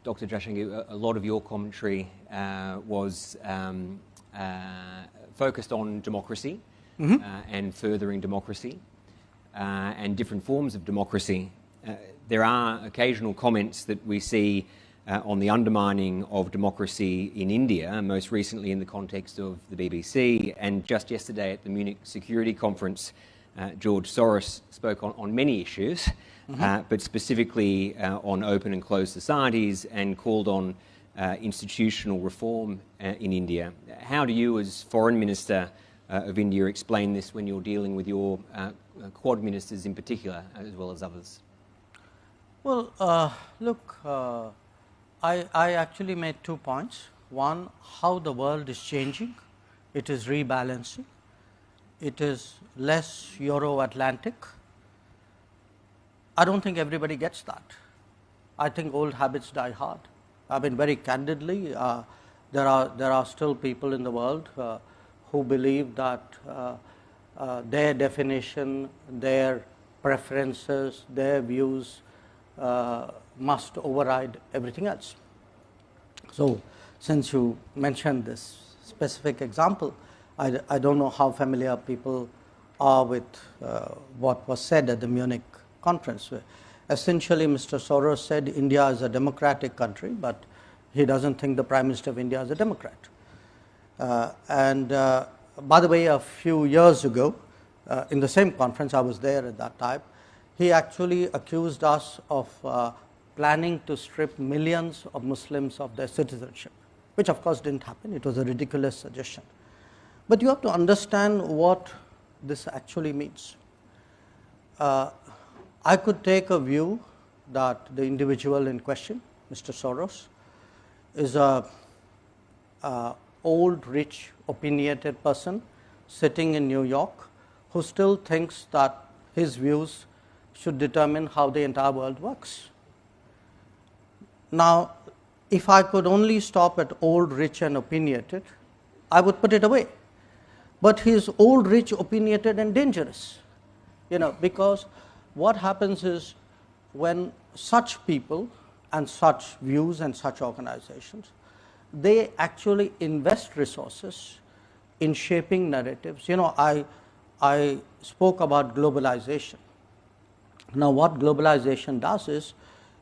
Dr. Jaishankar, a lot of your commentary was focused on democracy and furthering democracy and different forms of democracy. There are occasional comments that we see on the undermining of democracy in India, most recently in the context of the BBC, and just yesterday at the Munich Security Conference, George Soros spoke on many issues, but specifically on open and closed societies, and called on institutional reform in India. How do you, as Foreign Minister of India, explain this when you're dealing with your Quad ministers in particular, as well as others? Well, look, I actually made 2 points. One, how the world is changing. It is rebalancing. It is less Euro-Atlantic. I don't think everybody gets that. I think old habits die hard. I mean, very candidly, there are still people in the world who believe that their definition, their preferences, their views must override everything else. So, since you mentioned this specific example, I don't know how familiar people are with what was said at the Munich conference. Essentially, Mr. Soros said India is a democratic country, but he doesn't think the Prime Minister of India is a Democrat. By the way, a few years ago, in the same conference, I was there at that time, he actually accused us of planning to strip millions of Muslims of their citizenship, which of course didn't happen. It was a ridiculous suggestion. But you have to understand what this actually means. I could take a view that the individual in question, Mr. Soros, is a old, rich, opinionated person sitting in New York who still thinks that his views should determine how the entire world works. Now, if I could only stop at old, rich and opinionated, I would put it away. But he is old, rich, opinionated and dangerous, because what happens is when such people and such views and such organizations, they actually invest resources in shaping narratives. I spoke about globalization. Now, what globalization does is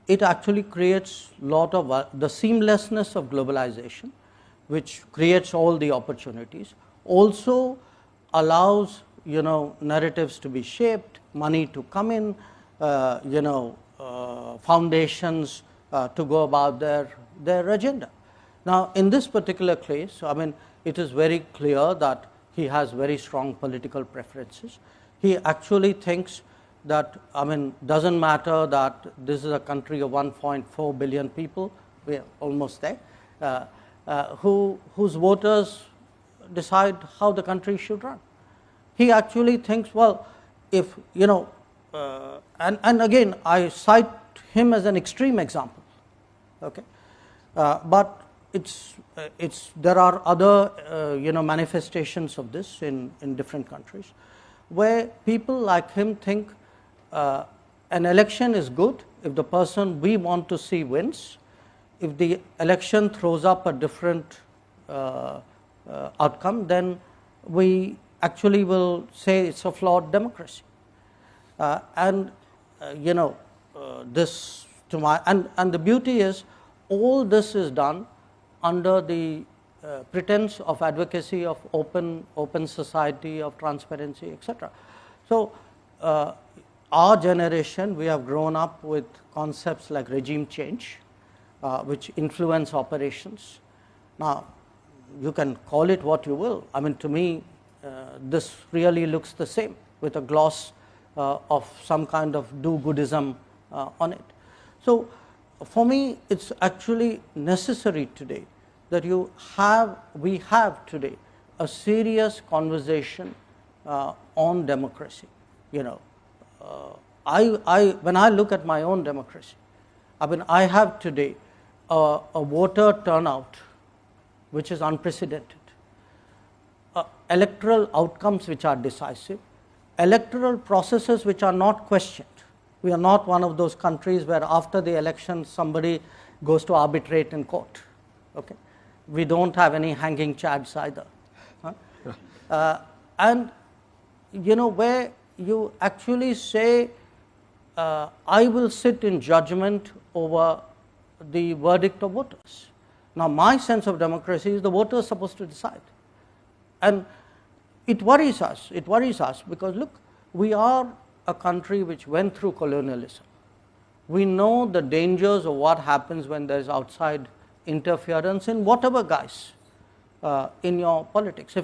it actually creates a lot of the seamlessness of globalization, which creates all the opportunities, also allows narratives to be shaped, money to come in, foundations to go about their agenda. Now, in this particular case, I mean, it is very clear that he has very strong political preferences. He actually thinks that, I mean, doesn't matter that this is a country of 1.4 billion people, we are almost there, whose voters decide how the country should run. He actually thinks, well, if, and again, I cite him as an extreme example, okay, but there are other, manifestations of this in different countries, where people like him think an election is good if the person we want to see wins. If the election throws up a different outcome, then we actually will say it's a flawed democracy. This to my and the beauty is all this is done under the pretense of advocacy of open society, of transparency, etc. So our generation, we have grown up with concepts like regime change, which influence operations. Now, you can call it what you will. I mean, to me, this really looks the same, with a gloss of some kind of do-goodism on it. So, for me, it's actually necessary today that we have today a serious conversation on democracy. When I look at my own democracy, I mean, I have today a voter turnout which is unprecedented, electoral outcomes which are decisive, electoral processes which are not questioned. We are not one of those countries where after the election somebody goes to arbitrate in court. Okay? We don't have any hanging chads either. And where you actually say, I will sit in judgment over the verdict of voters. Now, my sense of democracy is the voter is supposed to decide. And it worries us because, look, we are a country which went through colonialism. We know the dangers of what happens when there is outside interference in whatever guise in your politics.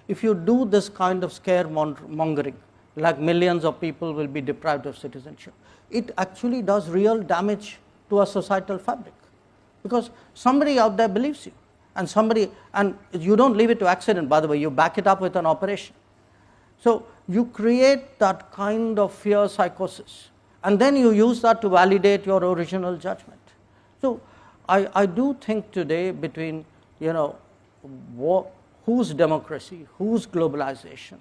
If you do this kind of scaremongering, like millions of people will be deprived of citizenship, it actually does real damage to our societal fabric, because somebody out there believes you, and you don't leave it to accident, by the way, you back it up with an operation. So you create that kind of fear psychosis, and then you use that to validate your original judgment. So I do think today between, whose democracy, whose globalization,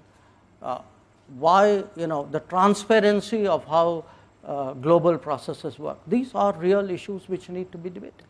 why, the transparency of how global processes work. These are real issues which need to be debated.